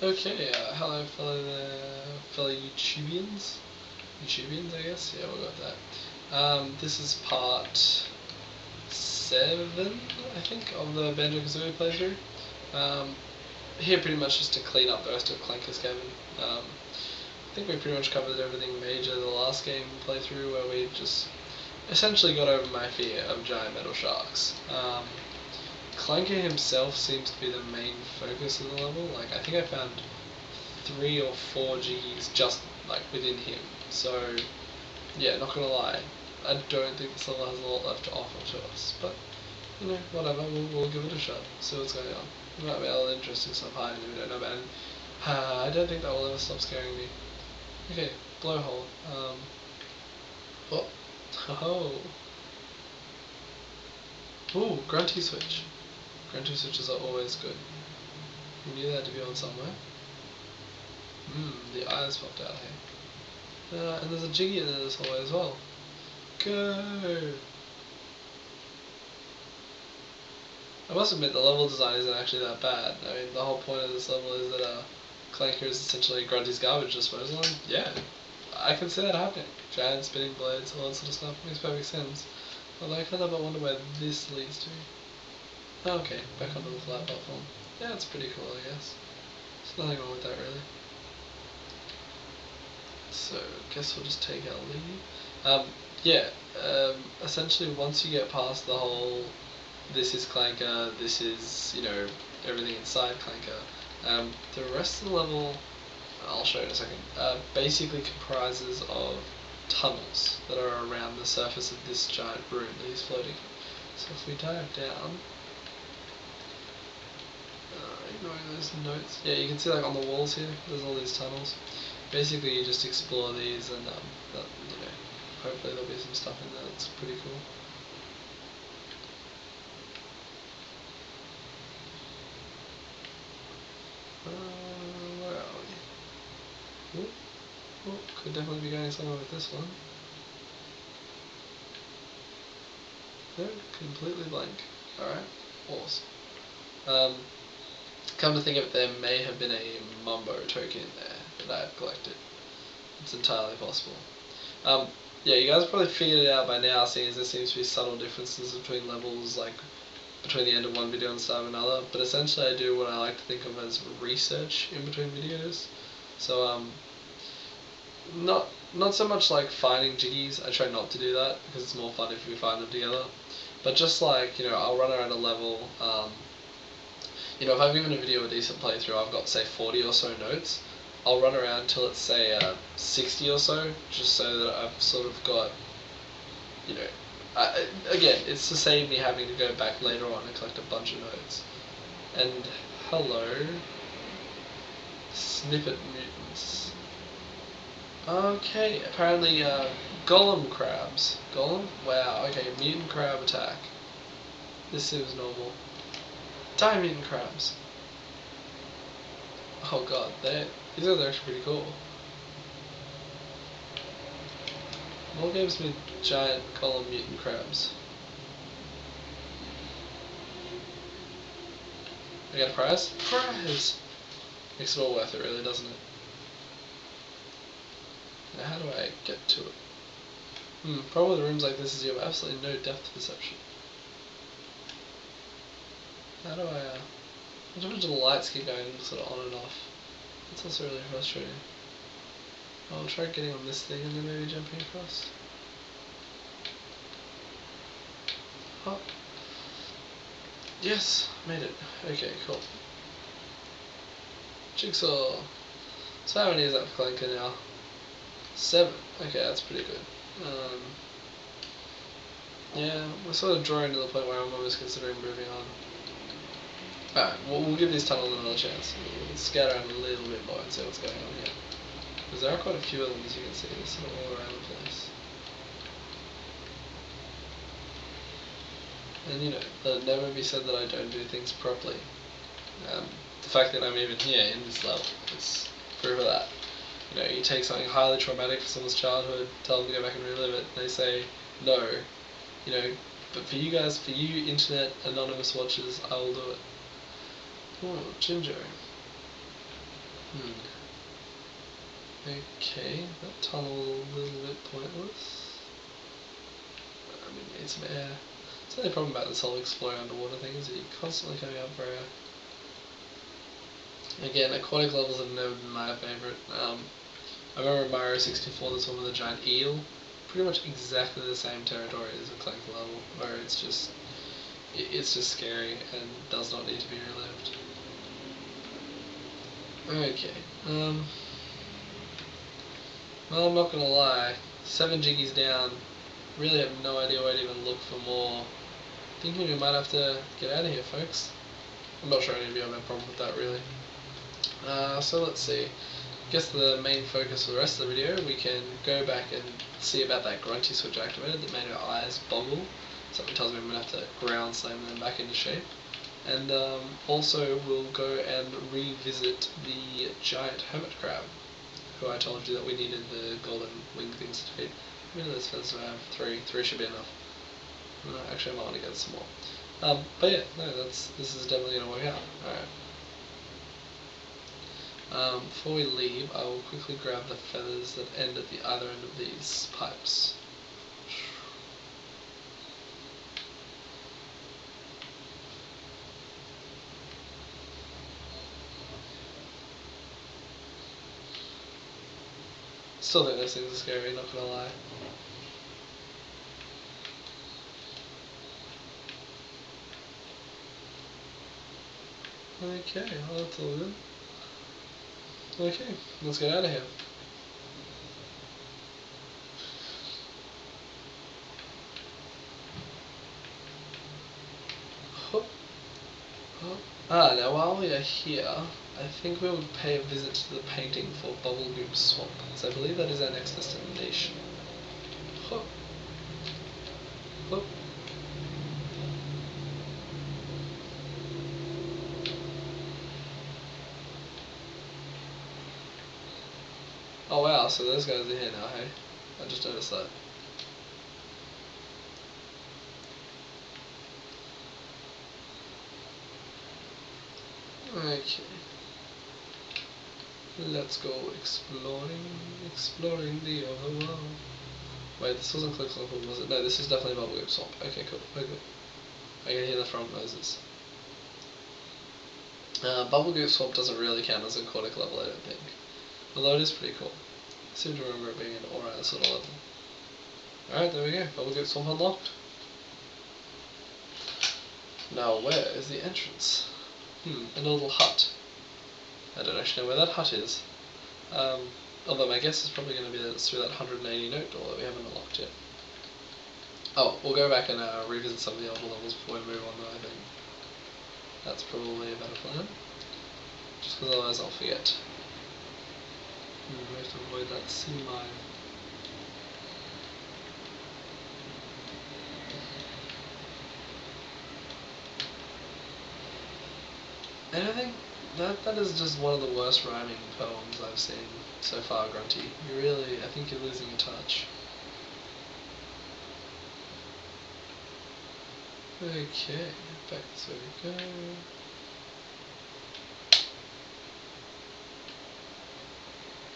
Okay, hello fellow YouTubians, I guess, yeah, we got that. This is part 7, I think, of the Banjo Kazooie playthrough. Here pretty much just to clean up the rest of Clanker's Cavern. I think we pretty much covered everything major the last game playthrough, where we just essentially got over my fear of giant metal sharks. Clanker himself seems to be the main focus of the level. Like, I think I found 3 or 4 Gs just like within him. So yeah, not gonna lie, I don't think this level has a lot left to offer to us. But you know, whatever, we'll give it a shot. See what's going on. There might be other interesting stuff hiding that we don't know about. And I don't think that will ever stop scaring me. Okay, blowhole. Oh. Ooh, grunty switch. Grunty switches are always good. You knew that to be on somewhere. The eyes popped out here. And there's a Jiggy in this hallway as well. Go! I must admit the level design isn't actually that bad. I mean, the whole point of this level is that Clanker is essentially Grunty's garbage disposal, and yeah, I can see that happening. Giant spinning blades, all that sort of stuff, makes perfect sense. Although I can't help but wonder where this leads to. Okay, back onto the flat platform. Yeah, it's pretty cool, I guess. There's nothing wrong with that, really. So, guess we'll just take our leave. Essentially once you get past the whole, this is Clanker, this is, you know, everything inside Clanker, the rest of the level, I'll show you in a second, basically comprises of tunnels that are around the surface of this giant room that he's floating in. So if we dive down, ignoring those notes, yeah, you can see like on the walls here, there's all these tunnels. Basically you just explore these and you know, hopefully there'll be some stuff in there that's pretty cool. Where are we? Ooh, could definitely be going somewhere with this one. No, completely blank. Alright, awesome. Come to think of it, there may have been a Mumbo token in there that I have collected. It's entirely possible. Yeah, you guys probably figured it out by now, seeing as there seems to be subtle differences between levels, like between the end of one video and the start of another. But essentially I do what I like to think of as research in between videos. So not so much like finding jiggies. I try not to do that because it's more fun if we find them together. But just like, you know, I'll run around a level. You know, if I've given a video a decent playthrough, I've got say 40 or so notes. I'll run around till it's say 60 or so, just so that I've sort of got, you know, again, it's to save me having to go back later on and collect a bunch of notes. And hello, snippet mutants. Okay, apparently golem crabs. Golem? Wow, okay, mutant crab attack. This seems normal. Die mutant crabs. Oh god, these guys are actually pretty cool. More games with giant golem mutant crabs. I got a prize? Prize! Makes it all worth it, really, doesn't it? Now, how do I get to it? Problem with rooms like this is you have absolutely no depth perception. How do I, how much do the lights keep going sort of on and off? That's also really frustrating. I'll try getting on this thing and then maybe jumping across. Oh. Yes, made it. Okay, cool. Jigsaw. So how many is that for Clanker now? 7. Okay, that's pretty good. Yeah, we're sort of drawing to the point where I'm almost considering moving on. Alright, we'll give these tunnels another chance. We'll scout around a little bit more and see what's going on here. Because there are quite a few of them, as you can see. They're sort of all around the place. And you know, let it never be said that I don't do things properly. The fact that I'm even here in this level is proof of that. You know, you take something highly traumatic from someone's childhood, tell them to go back and relive it, and they say no. You know, but for you guys, for you internet anonymous watchers, I will do it. Oh, Ginger. Okay, that tunnel a little bit pointless. I mean, need some air. That's the only problem about this whole exploring underwater thing is that you're constantly coming up for air. Again, aquatic levels have never been my favourite. I remember in Mario 64 there's one with a giant eel. Pretty much exactly the same territory as a Clanker level, where it's just scary and does not need to be relived. Okay, well, I'm not gonna lie, 7 jiggies down, really have no idea where to even look for more. Thinking we might have to get out of here, folks. I'm not sure any of you have a problem with that, really. So let's see. I guess the main focus for the rest of the video, we can go back and see about that grunty switch activated that made our eyes boggle. Something tells me I'm going to have to ground slam them back into shape. And also we'll go and revisit the giant hermit crab, who I told you that we needed the golden wing things to defeat. How many of those feathers do I have? 3. 3 should be enough. Actually I might want to get some more. But yeah, no, this is definitely going to work out. Alright. Before we leave, I will quickly grab the feathers that end at the either end of these pipes. Still think those things are scary, not gonna lie. Okay, well, that's all good. Okay, let's get out of here. Now while we are here, I think we would pay a visit to the painting for Bubblegloop Swamp, so I believe that is our next destination. Hop. Hop. Oh wow, so those guys are here now, hey? I just noticed that. Okay. Let's go exploring the overworld. Wait, this wasn't Clanker, was it? No, this is definitely Bubblegloop Swamp. Okay, cool. Okay. I can hear the front noises. Bubblegloop Swamp doesn't really count as an aquatic level, I don't think. Although it is pretty cool. I seem to remember it being an alright sort of level. Alright, there we go. Bubblegloop Swamp unlocked. Now, where is the entrance? A little hut. I don't actually know where that hut is. Although my guess is probably going to be that it's through that 180 note door that we haven't unlocked yet. Oh, we'll go back and revisit some of the older levels before we move on though, I think. That's probably a better plan. Just because otherwise I'll forget. We have to avoid that sea mine. And I think that is just one of the worst rhyming poems I've seen so far, Grunty. You really, I think you're losing your touch. Okay, back this way we go.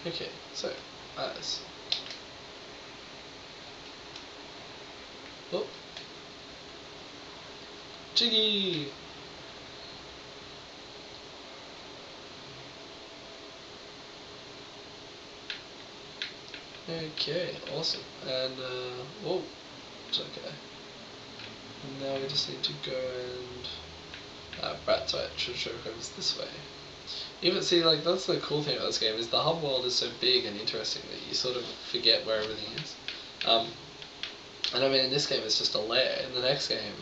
Okay, so, eyes. Oh! Jiggy! Okay, awesome. And, whoa, it's okay. And now we just need to go and... right, sorry, should goes this way. Even, see, like, that's the cool thing about this game, is the hub world is so big and interesting that you sort of forget where everything is. And I mean, in this game it's just a layer. In the next game,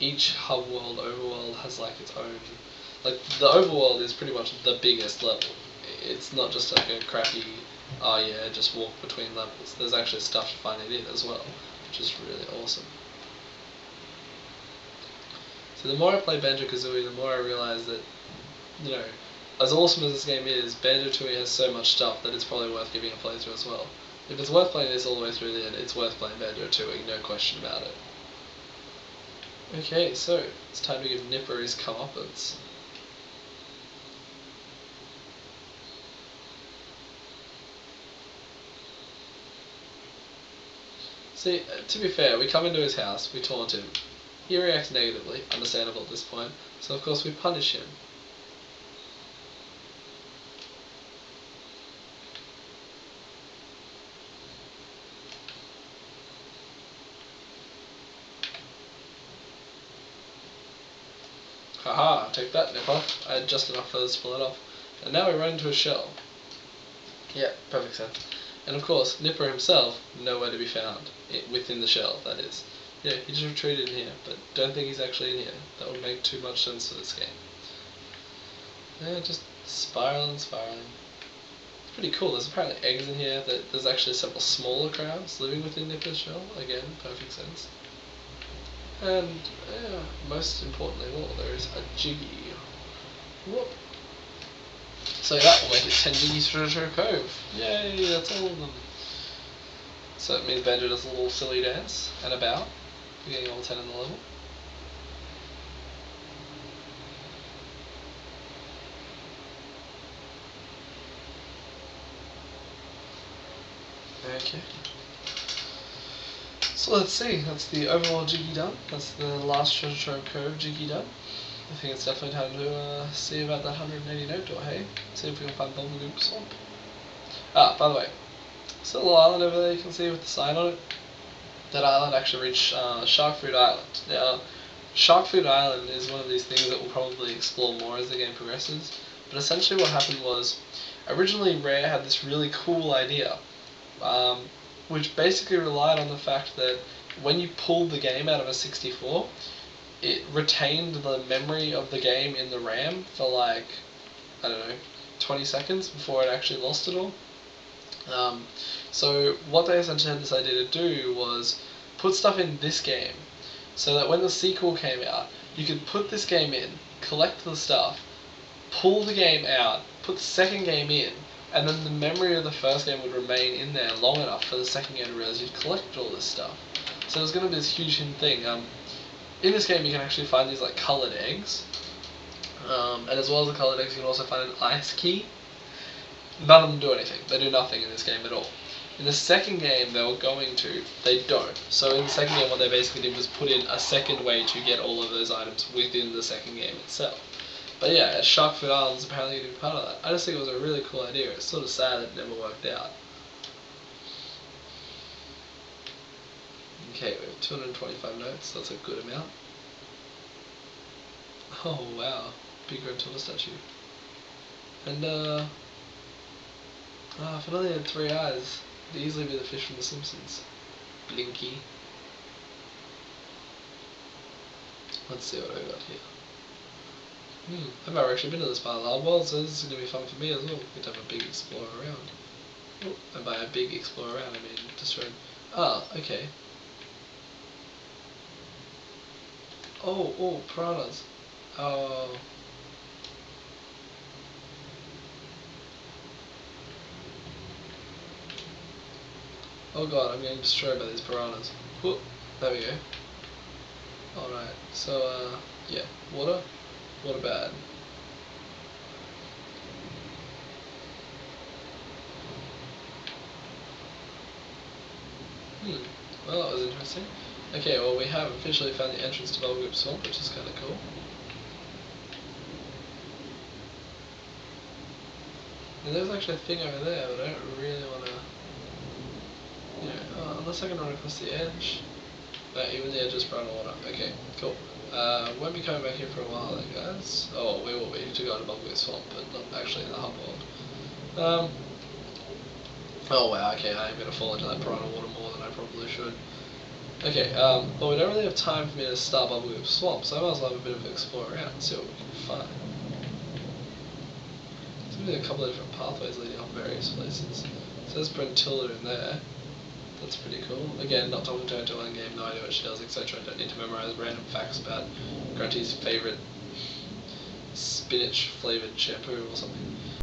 each hub world, overworld has like its own... Like, the overworld is pretty much the biggest level. It's not just like a crappy, oh yeah, just walk between levels. There's actually stuff to find in it as well, which is really awesome. So the more I play Banjo Kazooie, the more I realise that, you know, as awesome as this game is, Banjo Kazooie has so much stuff that it's probably worth giving a playthrough as well. If it's worth playing this all the way through, then it's worth playing Banjo Kazooie, no question about it. Okay, so it's time to give Nipper his comeuppance. See, to be fair, we come into his house, we taunt him. He reacts negatively, understandable at this point, so of course we punish him. Haha, take that, Nipper. I had just enough feathers to pull it off. And now we run into a shell. Yeah, perfect sense. And of course, Nipper himself, nowhere to be found. Within the shell, that is. Yeah, he just retreated in here, but don't think he's actually in here. That would make too much sense for this game. Yeah, just spiraling, spiraling. It's pretty cool. There's apparently eggs in here. There's actually several smaller crabs living within Nipper's shell. Again, perfect sense. And yeah, most importantly of all, there is a Jiggy. Whoop. So that will make it 10 Jiggies for Treasure Cove. Yay, that's all of them. So it means Banjo does a little silly dance and a bow. We're getting all 10 in the level. Okay. So let's see, that's the overall Jiggy done. That's the last Treasure Trove Cove Jiggy done. I think it's definitely time to see about that 180 note door, hey? See if we can find Bubblegloop Swamp. Ah, by the way, this little island over there you can see with the sign on it. That island actually reached Sharkfood Island. Now, Sharkfood Island is one of these things that we'll probably explore more as the game progresses. But essentially what happened was, originally Rare had this really cool idea, which basically relied on the fact that when you pulled the game out of a 64, it retained the memory of the game in the RAM for like, I don't know, 20 seconds before it actually lost it all. So what they essentially had this idea to do was put stuff in this game so that when the sequel came out, you could put this game in, collect the stuff, pull the game out, put the second game in, and then the memory of the first game would remain in there long enough for the second game to realize you'd collected all this stuff. So there's going to be this huge hidden thing. In this game you can actually find these like coloured eggs, and as well as the coloured eggs you can also find an ice key. None of them do anything. They do nothing in this game at all. In the second game they don't. So in the second game what they basically did was put in a second way to get all of those items within the second game itself. But yeah, at Sharkfoot Island's apparently going to be part of that. I just think it was a really cool idea. It's sort of sad that it never worked out. Okay, we have 225 notes, that's a good amount. Oh wow, big Gruntilda statue. And if it only had 3 eyes, it'd easily be the fish from The Simpsons. Blinky. Let's see what I got here. I've never actually been to this part of the hard world, so this is going to be fun for me as well. We get to have a big explore around. Oh, and by a big explore around, I mean destroy. Ah, okay. Oh, piranhas. Oh. Oh god, I'm getting destroyed by these piranhas. Whoop, there we go. Alright, so, yeah, water bad. Well, that was interesting. Okay, well we have officially found the entrance to Bubblegloop Swamp, which is kind of cool. And there's actually a thing over there, but I don't really want to... unless I can run across the edge. Even the edge is brown water. Okay, cool. Won't be coming back here for a while then, guys. Oh, we will be to go to Bubblegloop Swamp, but not actually in the hub world. Oh wow, okay, I am going to fall into that piranha water more than I probably should. Okay, well we don't really have time for me to start Bubblegloop Swamp, so I might as well have a bit of an explore around and see what we can find. There's going to be a couple of different pathways leading up various places. So there's Gruntilda in there. That's pretty cool. Again, not talking to her until endgame, no idea what she does, etc. I don't need to memorize random facts about Grunty's favourite spinach flavoured shampoo or something.